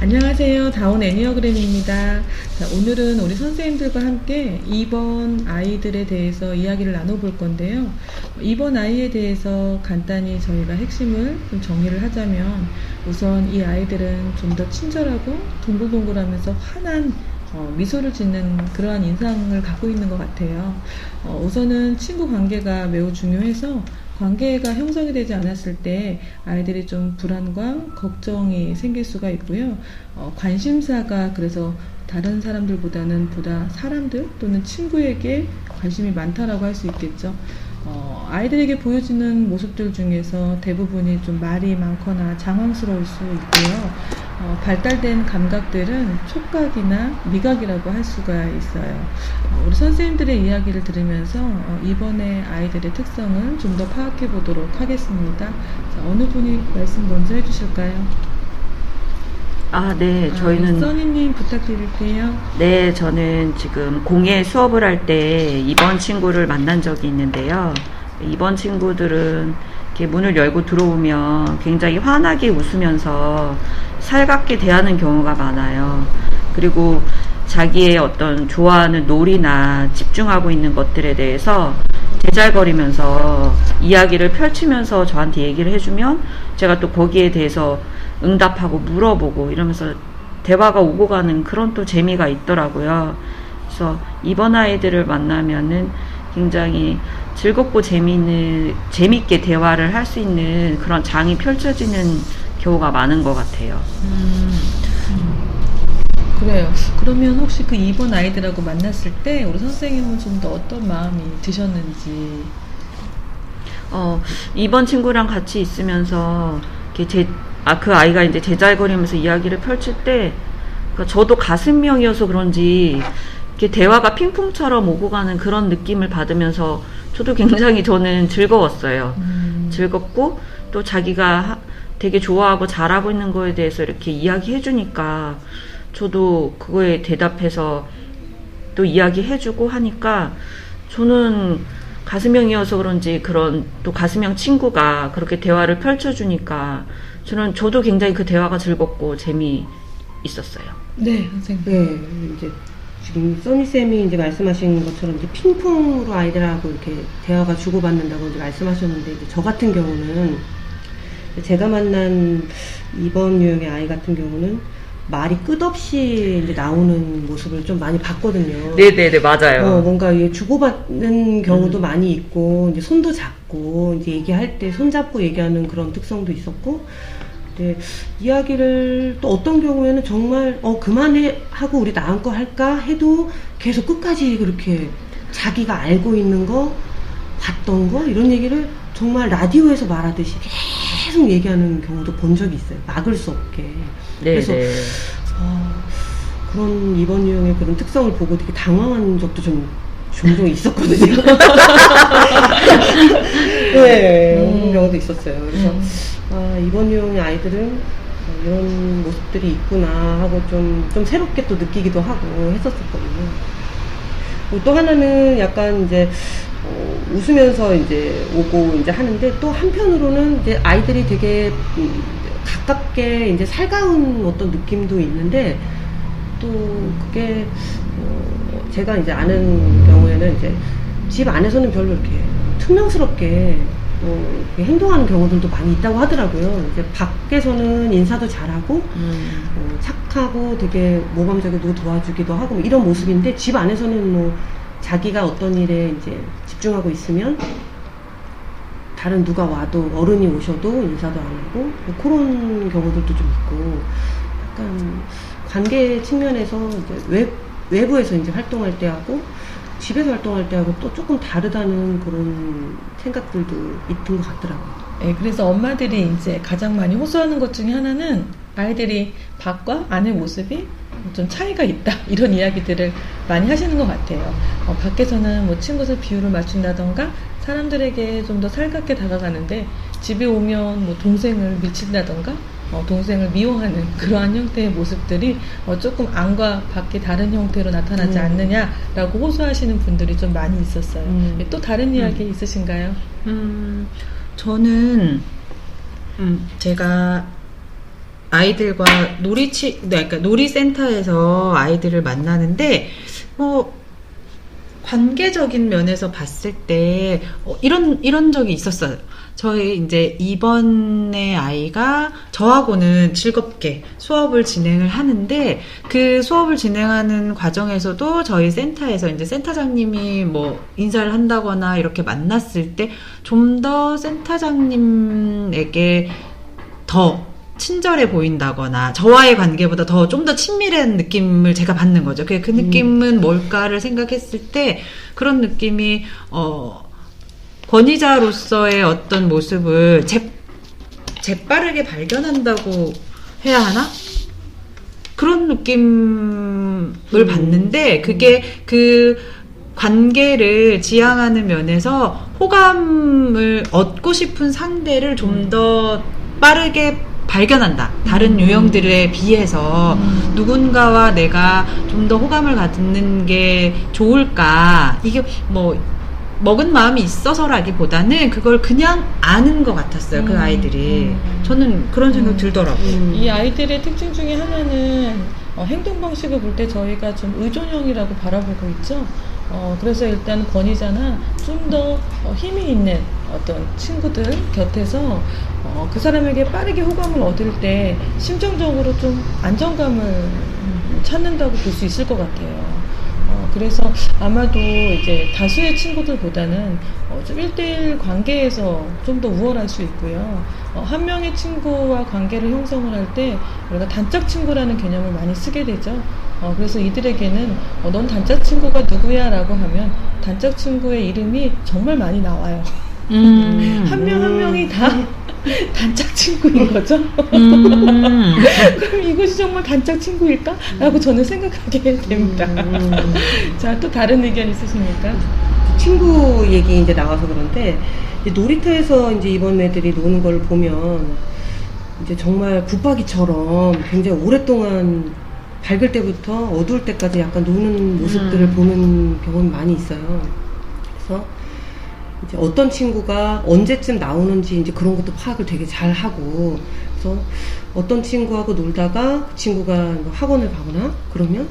안녕하세요. 다운 애니어그램입니다. 자, 오늘은 우리 선생님들과 함께 2번 아이들에 대해서 이야기를 나눠볼 건데요. 2번 아이에 대해서 간단히 저희가 핵심을 좀 정리를 하자면, 우선 이 아이들은 좀 더 친절하고 동글동글하면서 환한 미소를 짓는 그러한 인상을 갖고 있는 것 같아요. 우선은 친구 관계가 매우 중요해서, 관계가 형성이 되지 않았을 때 아이들이 좀 불안과 걱정이 생길 수가 있고요. 관심사가 그래서 다른 사람들보다는 보다 사람들 또는 친구에게 관심이 많다라고 할 수 있겠죠. 아이들에게 보여지는 모습들 중에서 대부분이 좀 말이 많거나 장황스러울 수 있고요. 발달된 감각들은 촉각이나 미각이라고 할 수가 있어요. 우리 선생님들의 이야기를 들으면서 이번에 아이들의 특성을 좀 더 파악해 보도록 하겠습니다. 자, 어느 분이 말씀 먼저 해주실까요? 네, 저희는. 써니님 부탁드릴게요. 네, 저는 지금 공예 수업을 할 때 이번 친구를 만난 적이 있는데요. 이번 친구들은 이렇게 문을 열고 들어오면 굉장히 환하게 웃으면서 살갑게 대하는 경우가 많아요. 그리고 자기의 어떤 좋아하는 놀이나 집중하고 있는 것들에 대해서 제잘거리면서 이야기를 펼치면서 저한테 얘기를 해주면 제가 또 거기에 대해서 응답하고 물어보고 이러면서 대화가 오고 가는 그런 또 재미가 있더라고요. 그래서 이번 아이들을 만나면은 굉장히 즐겁고 재밌게 대화를 할 수 있는 그런 장이 펼쳐지는 경우가 많은 것 같아요. 그래요. 그러면 혹시 그 2번 아이들하고 만났을 때 우리 선생님은 좀 더 어떤 마음이 드셨는지. 이번 친구랑 같이 있으면서 이렇게 그 아이가 이제 제잘거리면서 이야기를 펼칠 때, 그러니까 저도 가슴명이어서 그런지 이렇게 대화가 핑퐁처럼 오고 가는 그런 느낌을 받으면서 저도 굉장히 저는 즐거웠어요. 즐겁고 또 자기가 되게 좋아하고 잘하고 있는 거에 대해서 이렇게 이야기해주니까 저도 그거에 대답해서 또 이야기해주고 하니까 저는 가슴형이어서 그런지 그런 또 가슴형 친구가 그렇게 대화를 펼쳐주니까 저도 굉장히 그 대화가 즐겁고 재미있었어요. 네, 선생님. 네, 이제 지금 써니쌤이 이제 말씀하신 것처럼 이제 핑퐁으로 아이들하고 이렇게 대화가 주고받는다고 이제 말씀하셨는데, 이제 저 같은 경우는 제가 만난 이번 유형의 아이 같은 경우는 말이 끝없이 이제 나오는 모습을 좀 많이 봤거든요. 네네네, 맞아요. 뭔가 주고받는 경우도 많이 있고, 이제 손도 잡고, 이제 얘기할 때 손잡고 얘기하는 그런 특성도 있었고, 네, 이야기를 또 어떤 경우에는 정말, 그만해 하고 우리 나은 거 할까 해도 계속 끝까지 그렇게 자기가 알고 있는 거, 봤던 거, 이런 얘기를 정말 라디오에서 말하듯이 계속 얘기하는 경우도 본 적이 있어요. 막을 수 없게. 네, 그래서 그런 이번 유형의 그런 특성을 보고 되게 당황한 적도 좀 종종 있었거든요. 네, 그런 경우도 있었어요. 그래서 이번 유형의 아이들은 이런 모습들이 있구나 하고 좀 새롭게 또 느끼기도 하고 했었거든요. 또 하나는 약간 이제 웃으면서 이제 오고 이제 하는데, 또 한편으로는 이제 아이들이 되게 가깝게 이제 살가운 어떤 느낌도 있는데, 또 그게 제가 이제 아는 경우에는 이제 집 안에서는 별로 이렇게 퉁명스럽게 이렇게 행동하는 경우들도 많이 있다고 하더라고요. 이제 밖에서는 인사도 잘하고 착하고 되게 모범적이고 도와주기도 하고 뭐 이런 모습인데, 집 안에서는 뭐 자기가 어떤 일에 이제 집중하고 있으면 다른 누가 와도, 어른이 오셔도 인사도 안 하고 뭐 그런 경우들도 좀 있고, 약간 관계 측면에서 이제 외부에서 이제 활동할 때하고 집에서 활동할 때하고 또 조금 다르다는 그런 생각들도 있던 것 같더라고요. 네, 그래서 엄마들이 이제 가장 많이 호소하는 것 중에 하나는 아이들이 밖과 안의 모습이 좀 차이가 있다, 이런 이야기들을 많이 하시는 것 같아요. 밖에서는 뭐 친구들 비율을 맞춘다던가 사람들에게 좀 더 살갑게 다가가는데, 집에 오면 뭐 동생을 미친다던가 동생을 미워하는 그러한 형태의 모습들이 조금 안과 밖에 다른 형태로 나타나지 않느냐라고 호소하시는 분들이 좀 많이 있었어요. 또 다른 이야기 있으신가요? 저는 제가 아이들과 그러니까 놀이센터에서 아이들을 만나는데, 관계적인 면에서 봤을 때, 이런 적이 있었어요. 저희 이제 이번에 아이가 저하고는 즐겁게 수업을 진행을 하는데, 그 수업을 진행하는 과정에서도 저희 센터에서 이제 센터장님이 뭐 인사를 한다거나 이렇게 만났을 때 좀 더 센터장님에게 더 친절해 보인다거나 저와의 관계보다 좀 더 친밀한 느낌을 제가 받는 거죠. 그 느낌은 뭘까를 생각했을 때 그런 느낌이 권위자로서의 어떤 모습을 재빠르게 발견한다고 해야 하나? 그런 느낌을 받는데 그게 그 관계를 지향하는 면에서 호감을 얻고 싶은 상대를 좀 더 빠르게 발견한다. 다른 유형들에 비해서 누군가와 내가 좀 더 호감을 갖는 게 좋을까? 이게 뭐 먹은 마음이 있어서라기보다는 그걸 그냥 아는 것 같았어요. 그 아이들이. 저는 그런 생각 들더라고요. 이 아이들의 특징 중에 하나는 행동 방식을 볼 때 저희가 좀 의존형이라고 바라보고 있죠. 그래서 일단 권위자나 좀 더 힘이 있는 어떤 친구들 곁에서 그 사람에게 빠르게 호감을 얻을 때 심정적으로 좀 안정감을 찾는다고 볼 수 있을 것 같아요. 그래서 아마도 이제 다수의 친구들보다는 좀 1대1 관계에서 좀 더 우월할 수 있고요. 한 명의 친구와 관계를 형성을 할 때 우리가 단짝 친구라는 개념을 많이 쓰게 되죠. 그래서 이들에게는 넌 단짝 친구가 누구야? 라고 하면 단짝 친구의 이름이 정말 많이 나와요. 한 명 한 명이 다 단짝 친구인 거죠. 그럼 이것이 정말 단짝 친구일까? 라고 저는 생각하게 됩니다. 자, 또 다른 의견 있으십니까? 친구 얘기 이제 나와서 그런데, 이제 놀이터에서 이제 이번 애들이 노는 걸 보면, 이제 정말 붙박이처럼 굉장히 오랫동안 밝을 때부터 어두울 때까지 약간 노는 모습들을 보는 경험이 많이 있어요. 그래서 이제 어떤 친구가 언제쯤 나오는지 이제 그런 것도 파악을 되게 잘 하고, 그래서 어떤 친구하고 놀다가 그 친구가 뭐 학원을 가거나 그러면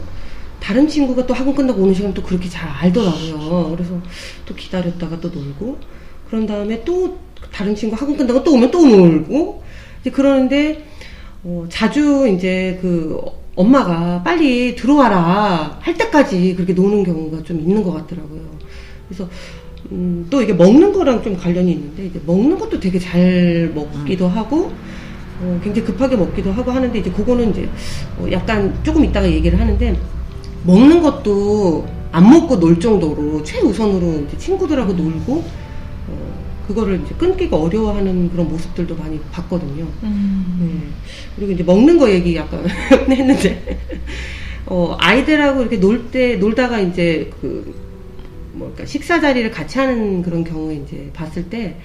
다른 친구가 또 학원 끝나고 오는 시간 또 그렇게 잘 알더라고요. 그래서 또 기다렸다가 또 놀고, 그런 다음에 또 다른 친구 학원 끝나고 또 오면 또 놀고, 이제 그러는데, 자주 이제 그 엄마가 빨리 들어와라 할 때까지 그렇게 노는 경우가 좀 있는 것 같더라고요. 그래서 또 이게 먹는 거랑 좀 관련이 있는데, 이제 먹는 것도 되게 잘 먹기도 하고, 굉장히 급하게 먹기도 하고 하는데, 이제 그거는 이제 약간 조금 이따가 얘기를 하는데, 먹는 것도 안 먹고 놀 정도로 최우선으로 이제 친구들하고 놀고, 그거를 이제 끊기가 어려워하는 그런 모습들도 많이 봤거든요. 네. 그리고 이제 먹는 거 얘기 약간 했는데, 아이들하고 이렇게 놀다가 이제 그러니까 식사 자리를 같이 하는 그런 경우에 이제 봤을 때,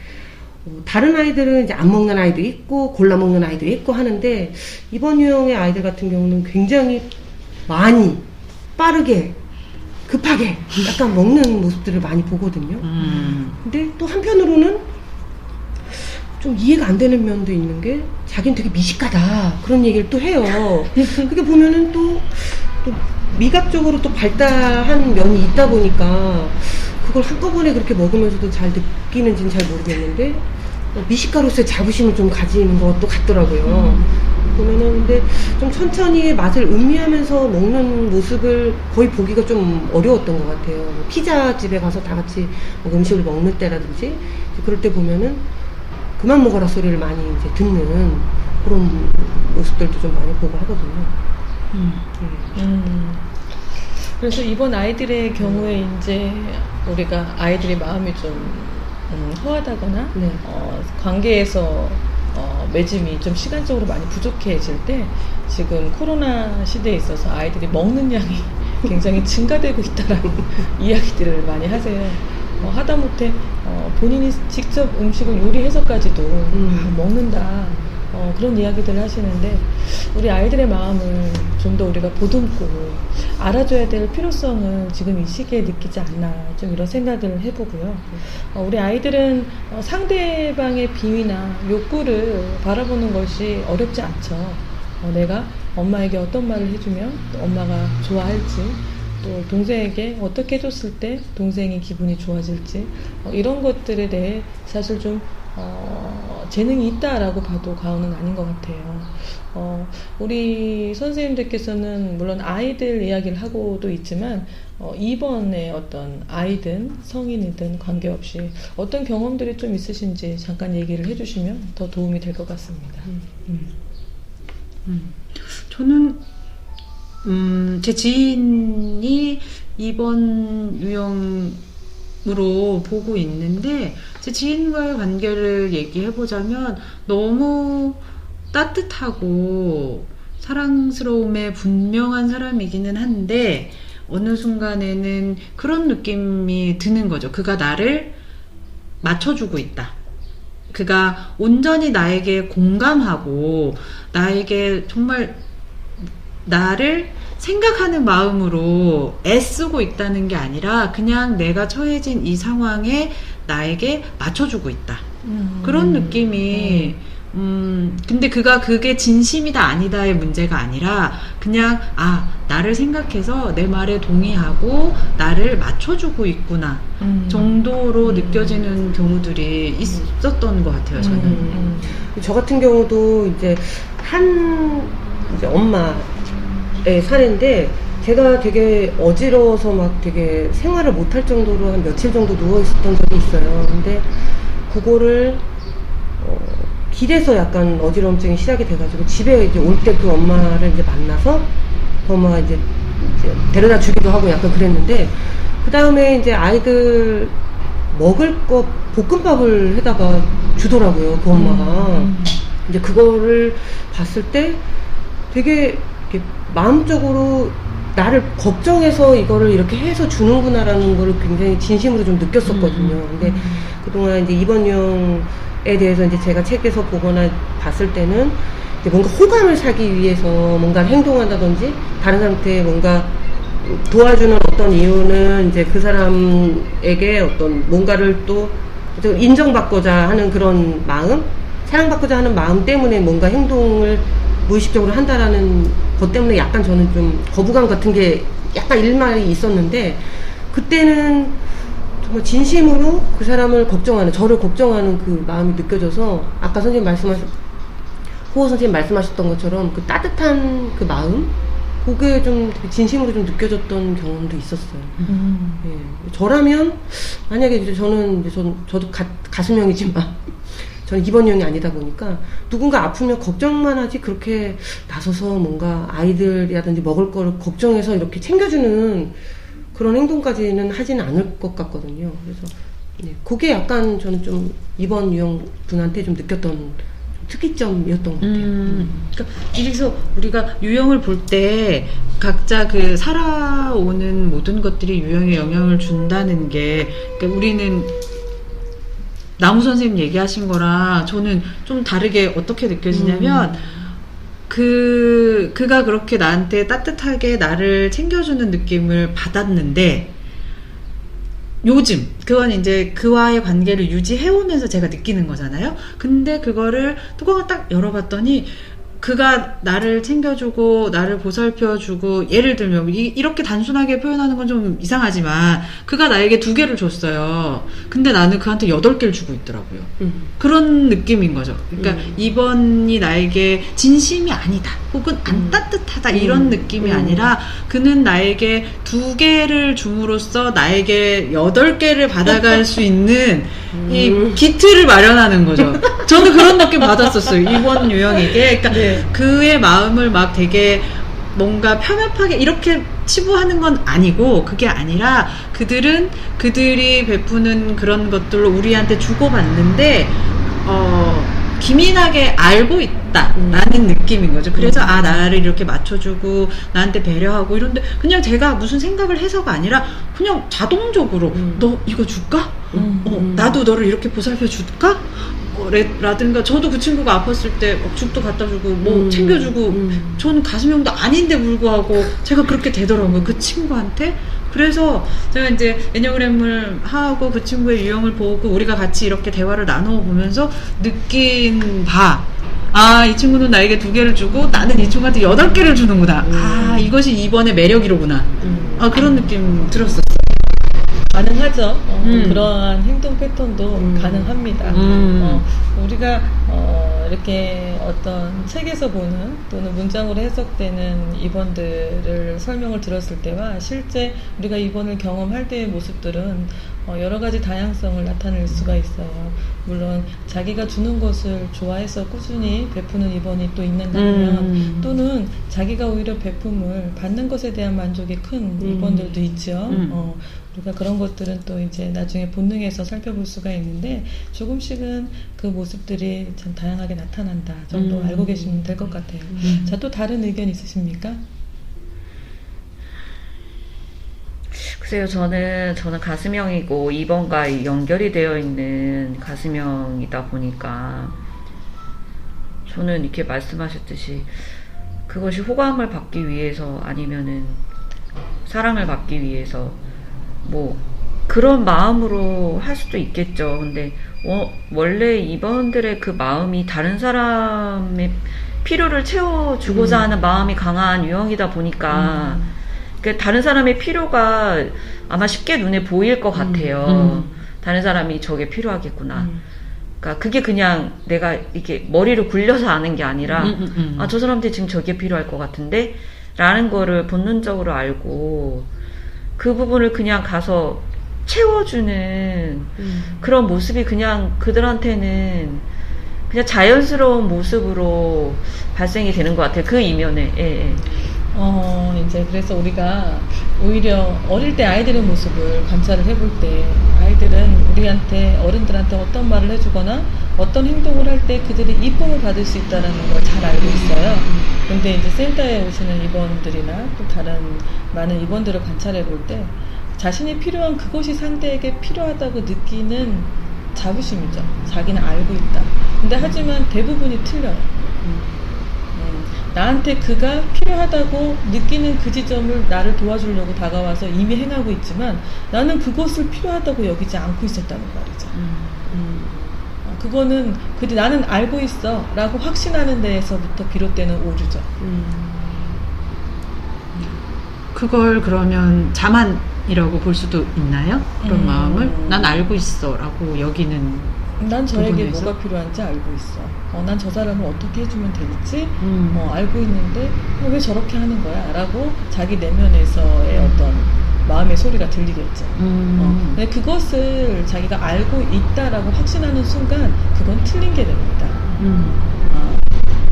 다른 아이들은 이제 안 먹는 아이도 있고, 골라 먹는 아이도 있고 하는데, 이번 유형의 아이들 같은 경우는 굉장히 많이, 빠르게, 급하게 약간 먹는 모습들을 많이 보거든요. 근데 또 한편으로는 좀 이해가 안 되는 면도 있는 게, 자기는 되게 미식가다 그런 얘기를 또 해요. 그게 보면은 또 미각적으로 또 발달한 면이 있다 보니까 그걸 한꺼번에 그렇게 먹으면서도 잘 느끼는지는 잘 모르겠는데, 미식가로서의 자부심을 좀 가지는 것도 같더라고요. 보면은 근데 좀 천천히 맛을 음미하면서 먹는 모습을 거의 보기가 좀 어려웠던 것 같아요. 뭐 피자 집에 가서 다 같이 음식을 먹는 때라든지 그럴 때 보면은 그만 먹어라 소리를 많이 이제 듣는 그런 모습들도 좀 많이 보고 하거든요. 그래서 이번 아이들의 경우에 이제 우리가 아이들의 마음이 좀 허하다거나 네. 관계에서 매짐이 좀 시간적으로 많이 부족해질 때, 지금 코로나 시대에 있어서 아이들이 먹는 양이 굉장히 증가되고 있다라는 이야기들을 많이 하세요. 하다못해 본인이 직접 음식을 요리해서까지도 먹는다, 그런 이야기들을 하시는데, 우리 아이들의 마음을 좀 더 우리가 보듬고 알아줘야 될 필요성을 지금 이 시기에 느끼지 않나, 좀 이런 생각을 해보고요. 우리 아이들은 상대방의 비위나 욕구를 바라보는 것이 어렵지 않죠. 내가 엄마에게 어떤 말을 해주면 또 엄마가 좋아할지, 또 동생에게 어떻게 해줬을 때 동생이 기분이 좋아질지, 이런 것들에 대해 사실 좀 재능이 있다라고 봐도 과언은 아닌 것 같아요. 우리 선생님들께서는 물론 아이들 이야기를 하고도 있지만 이번에 어떤 아이든 성인이든 관계없이 어떤 경험들이 좀 있으신지 잠깐 얘기를 해주시면 더 도움이 될 것 같습니다. 저는 제 지인이 입원 유형으로 보고 있는데, 제 지인과의 관계를 얘기해보자면 너무 따뜻하고 사랑스러움에 분명한 사람이기는 한데, 어느 순간에는 그런 느낌이 드는 거죠. 그가 나를 맞춰주고 있다. 그가 온전히 나에게 공감하고 나에게 정말 나를 생각하는 마음으로 애쓰고 있다는 게 아니라 그냥 내가 처해진 이 상황에 나에게 맞춰주고 있다. 그런 느낌이 근데 그게 진심이다 아니다의 문제가 아니라 그냥 나를 생각해서 내 말에 동의하고 나를 맞춰주고 있구나 정도로 느껴지는 경우들이 있었던 것 같아요. 저는 저 같은 경우도 이제 이제 엄마의 사례인데, 제가 되게 어지러워서 막 되게 생활을 못할 정도로 한 며칠 정도 누워 있었던 적이 있어요. 근데 그거를 길에서 약간 어지러움증이 시작이 돼가지고 집에 이제 올 때 그 엄마를 이제 만나서 그 엄마가 이제 데려다 주기도 하고 약간 그랬는데, 그 다음에 이제 아이들 먹을 거 볶음밥을 해다가 주더라고요, 그 엄마가. 이제 그거를 봤을 때 되게 이렇게 마음적으로 나를 걱정해서 이거를 이렇게 해서 주는구나라는 걸 굉장히 진심으로 좀 느꼈었거든요. 근데 그동안 이제 입원 유형에 대해서 이제 제가 책에서 보거나 봤을 때는 이제 뭔가 호감을 사기 위해서 뭔가 행동한다든지 다른 사람한테 뭔가 도와주는 어떤 이유는 이제 그 사람에게 어떤 뭔가를 또 인정받고자 하는 그런 마음, 사랑받고자 하는 마음 때문에 뭔가 행동을 무의식적으로 한다라는 것 때문에 약간 저는 좀 거부감 같은 게 약간 일말이 있었는데, 그때는 정말 진심으로 그 사람을 걱정하는, 저를 걱정하는 그 마음이 느껴져서 아까 호호 선생님 말씀하셨던 것처럼 그 따뜻한 그 마음, 그게 좀 되게 진심으로 좀 느껴졌던 경험도 있었어요. 예. 저라면 만약에 이제 저도 가수명이지만 저는 입원형이 아니다 보니까 누군가 아프면 걱정만 하지 그렇게 나서서 뭔가 아이들이라든지 먹을 거를 걱정해서 이렇게 챙겨주는 그런 행동까지는 하지는 않을 것 같거든요. 그래서 그게 약간 저는 좀 입원 유형 분한테 좀 느꼈던 특이점이었던 것 같아요. 그러니까 이래서 우리가 유형을 볼 때 각자 그 살아오는 모든 것들이 유형에 영향을 준다는 게, 그러니까 우리는 나무 선생님 얘기하신 거랑 저는 좀 다르게 어떻게 느껴지냐면, 그가 그렇게 나한테 따뜻하게 나를 챙겨주는 느낌을 받았는데, 요즘 그건 이제 그와의 관계를 유지해오면서 제가 느끼는 거잖아요. 근데 그거를 뚜껑을 딱 열어봤더니 그가 나를 챙겨주고 나를 보살펴주고, 예를 들면 이렇게 단순하게 표현하는 건 좀 이상하지만 그가 나에게 2개를 줬어요. 근데 나는 그한테 8개를 주고 있더라고요. 그런 느낌인 거죠. 그러니까 이번이 나에게 진심이 아니다 혹은 안 따뜻하다 이런 느낌이 아니라 그는 나에게 2개를 줌으로써 나에게 8개를 받아갈 수 있는 이 기틀을 마련하는 거죠. 저는 그런 느낌 받았었어요, 이번 유형에게. 그러니까 그의 마음을 막 되게 뭔가 편협하게 이렇게 치부하는 건 아니고, 그게 아니라 그들이 베푸는 그런 것들로 우리한테 주고받는데 기민하게 알고 있다라는 느낌인 거죠. 그래서 나를 이렇게 맞춰주고 나한테 배려하고 이런데, 그냥 제가 무슨 생각을 해서가 아니라 그냥 자동적으로 너 이거 줄까? 나도 너를 이렇게 보살펴 줄까? 라든가, 저도 그 친구가 아팠을 때 죽도 갖다 주고 뭐 챙겨주고, 저는 가슴형도 아닌데 불구하고 제가 그렇게 되더라고요, 그 친구한테. 그래서 제가 이제 애니어그램을 하고 그 친구의 유형을 보고 우리가 같이 이렇게 대화를 나눠보면서 느낀 바, 아, 이 친구는 나에게 2개를 주고 나는 이 친구한테 8개를 주는구나. 아, 이것이 2번의 매력이로구나. 아, 그런 느낌 들었었어. 가능하죠. 그러한 행동 패턴도 가능합니다. 우리가 이렇게 어떤 책에서 보는 또는 문장으로 해석되는 2번들을 설명을 들었을 때와 실제 우리가 2번을 경험할 때의 모습들은 여러 가지 다양성을 나타낼 수가 있어요. 물론 자기가 주는 것을 좋아해서 꾸준히 베푸는 2번이 또 있는가 하면 또는 자기가 오히려 베품을 받는 것에 대한 만족이 큰 2번들도 있죠. 우리가 그런 것들은 또 이제 나중에 본능에서 살펴볼 수가 있는데 조금씩은 그 모습들이 참 다양하게 나타난다 정도 알고 계시면 될 것 같아요. 자, 또 다른 의견 있으십니까? 글쎄요, 저는 가슴형이고 2번과 연결이 되어 있는 가슴형이다 보니까 저는 이렇게 말씀하셨듯이 그것이 호감을 받기 위해서 아니면은 사랑을 받기 위해서 뭐 그런 마음으로 할 수도 있겠죠. 근데 원래 2번들의 그 마음이 다른 사람의 필요를 채워주고자 하는 마음이 강한 유형이다 보니까 다른 사람의 필요가 아마 쉽게 눈에 보일 것 같아요. 다른 사람이 저게 필요하겠구나. 그러니까 그게 그냥 내가 이렇게 머리를 굴려서 아는 게 아니라 아, 저 사람한테 지금 저게 필요할 것 같은데 라는 거를 본능적으로 알고 그 부분을 그냥 가서 채워주는 그런 모습이 그냥 그들한테는 그냥 자연스러운 모습으로 발생이 되는 것 같아요. 그 이면에. 예, 예. 이제 그래서 우리가 오히려 어릴 때 아이들의 모습을 관찰을 해볼 때 아이들은 우리한테 어른들한테 어떤 말을 해주거나 어떤 행동을 할 때 그들이 이쁨을 받을 수 있다는 걸 잘 알고 있어요. 근데 이제 센터에 오시는 2번들이나 또 다른 많은 2번들을 관찰해 볼 때 자신이 필요한 그것이 상대에게 필요하다고 느끼는 자부심이죠. 자기는 알고 있다. 근데 하지만 대부분이 틀려요. 나한테 그가 필요하다고 느끼는 그 지점을 나를 도와주려고 다가와서 이미 행하고 있지만 나는 그것을 필요하다고 여기지 않고 있었다는 말이죠. 그거는 나는 알고 있어 라고 확신하는 데에서부터 비롯되는 오류죠. 그걸 그러면 자만이라고 볼 수도 있나요? 그런 마음을 난 알고 있어 라고 여기는 난 저에게 부분에서? 뭐가 필요한지 알고 있어. 난 저 사람을 어떻게 해주면 될지 알고 있는데 왜 저렇게 하는 거야? 라고 자기 내면에서의 어떤 마음의 소리가 들리겠죠. 근데 그것을 자기가 알고 있다라고 확신하는 순간 그건 틀린 게 됩니다.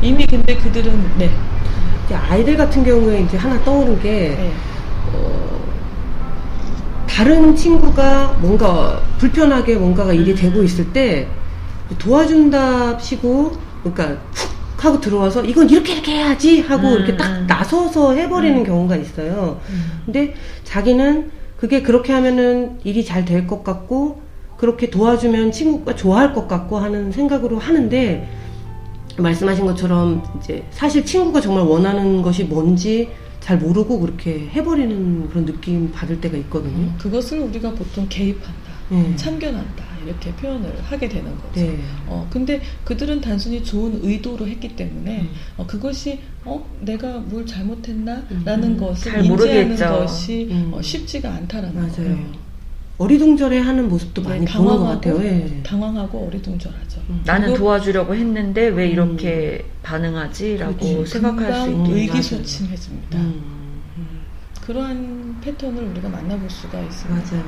이미 근데 그들은 이제 아이들 같은 경우에 이제 하나 떠오른 게 다른 친구가 뭔가 불편하게 뭔가가 일이 되고 있을 때 도와준답시고 그러니까 훅 하고 들어와서 이건 이렇게 해야지 하고 이렇게 딱 나서서 해버리는 경우가 있어요. 근데 자기는 그게 그렇게 하면은 일이 잘 될 것 같고 그렇게 도와주면 친구가 좋아할 것 같고 하는 생각으로 하는데 말씀하신 것처럼 이제 사실 친구가 정말 원하는 것이 뭔지 잘 모르고 그렇게 해버리는 그런 느낌 받을 때가 있거든요. 그것을 우리가 보통 개입한다, 참견한다 이렇게 표현을 하게 되는 거죠. 네. 근데 그들은 단순히 좋은 의도로 했기 때문에 그것이 내가 뭘 잘못했나? 라는 것을 잘 인지하는 모르겠죠. 것이 쉽지가 않다라는 맞아요. 거예요. 어리둥절해 하는 모습도 많이 보는 것 같아요. 당황하고 어리둥절하죠. 나는 그리고 도와주려고 했는데 왜 이렇게 반응하지? 라고 생각할 수 금방 있게. 의기소침해집니다. 그러한 패턴을 우리가 만나볼 수가 있습니다. 맞아요.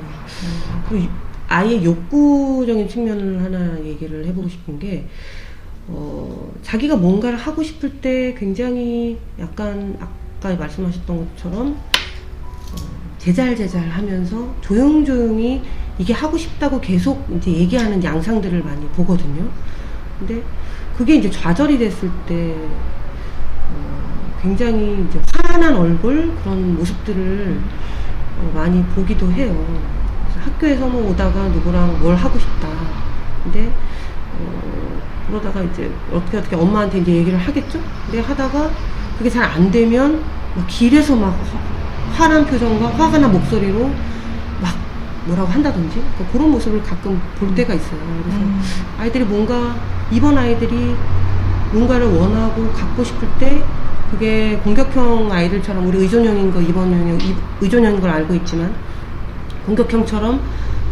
그리고 아예 욕구적인 측면을 하나 얘기를 해보고 싶은 게 자기가 뭔가를 하고 싶을 때 굉장히 약간 아까 말씀하셨던 것처럼 제잘제잘 하면서 조용조용히 이게 하고 싶다고 계속 이제 얘기하는 양상들을 많이 보거든요. 근데 그게 이제 좌절이 됐을 때 굉장히 이제 화난 얼굴 그런 모습들을 많이 보기도 해요. 그래서 학교에서 뭐 오다가 누구랑 뭘 하고 싶다. 근데 그러다가 이제 어떻게 엄마한테 이제 얘기를 하겠죠. 근데 하다가 그게 잘 안 되면 막 길에서 막 화난 표정과 화가 난 목소리로 막 뭐라고 한다든지 그런 모습을 가끔 볼 때가 있어요. 그래서 아이들이 뭔가 이번 아이들이 뭔가를 원하고 갖고 싶을 때 그게 공격형 아이들처럼 우리 의존형인 거 의존형인 걸 알고 있지만 공격형처럼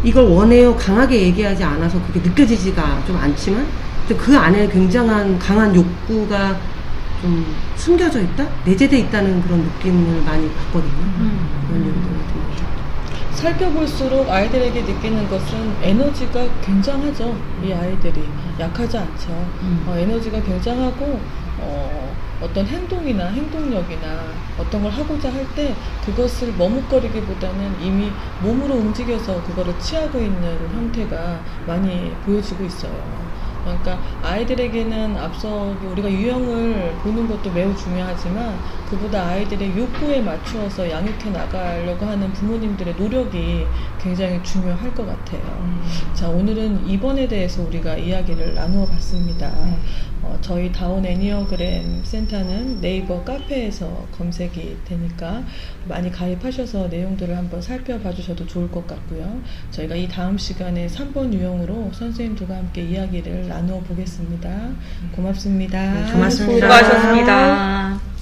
이걸 원해요 강하게 얘기하지 않아서 그게 느껴지지가 좀 않지만 그 안에 굉장한 강한 욕구가 좀 숨겨져 있다? 내재돼 있다는 그런 느낌을 많이 받거든요. 그런 연도가 듭니다. 살펴볼수록 아이들에게 느끼는 것은 에너지가 굉장하죠. 이 아이들이 약하지 않죠. 에너지가 굉장하고 어떤 행동이나 행동력이나 어떤 걸 하고자 할 때 그것을 머뭇거리기보다는 이미 몸으로 움직여서 그거를 취하고 있는 형태가 많이 보여지고 있어요. 그러니까 아이들에게는 앞서도 우리가 유형을 보는 것도 매우 중요하지만 그보다 아이들의 욕구에 맞추어서 양육해 나가려고 하는 부모님들의 노력이 굉장히 중요할 것 같아요. 자, 오늘은 2번에 대해서 우리가 이야기를 나누어 봤습니다. 저희 다운 애니어그램 센터는 네이버 카페에서 검색이 되니까 많이 가입하셔서 내용들을 한번 살펴봐 주셔도 좋을 것 같고요. 저희가 이 다음 시간에 3번 유형으로 선생님들과 함께 이야기를 나누어 보겠습니다. 고맙습니다. 고맙습니다. 수고하셨습니다.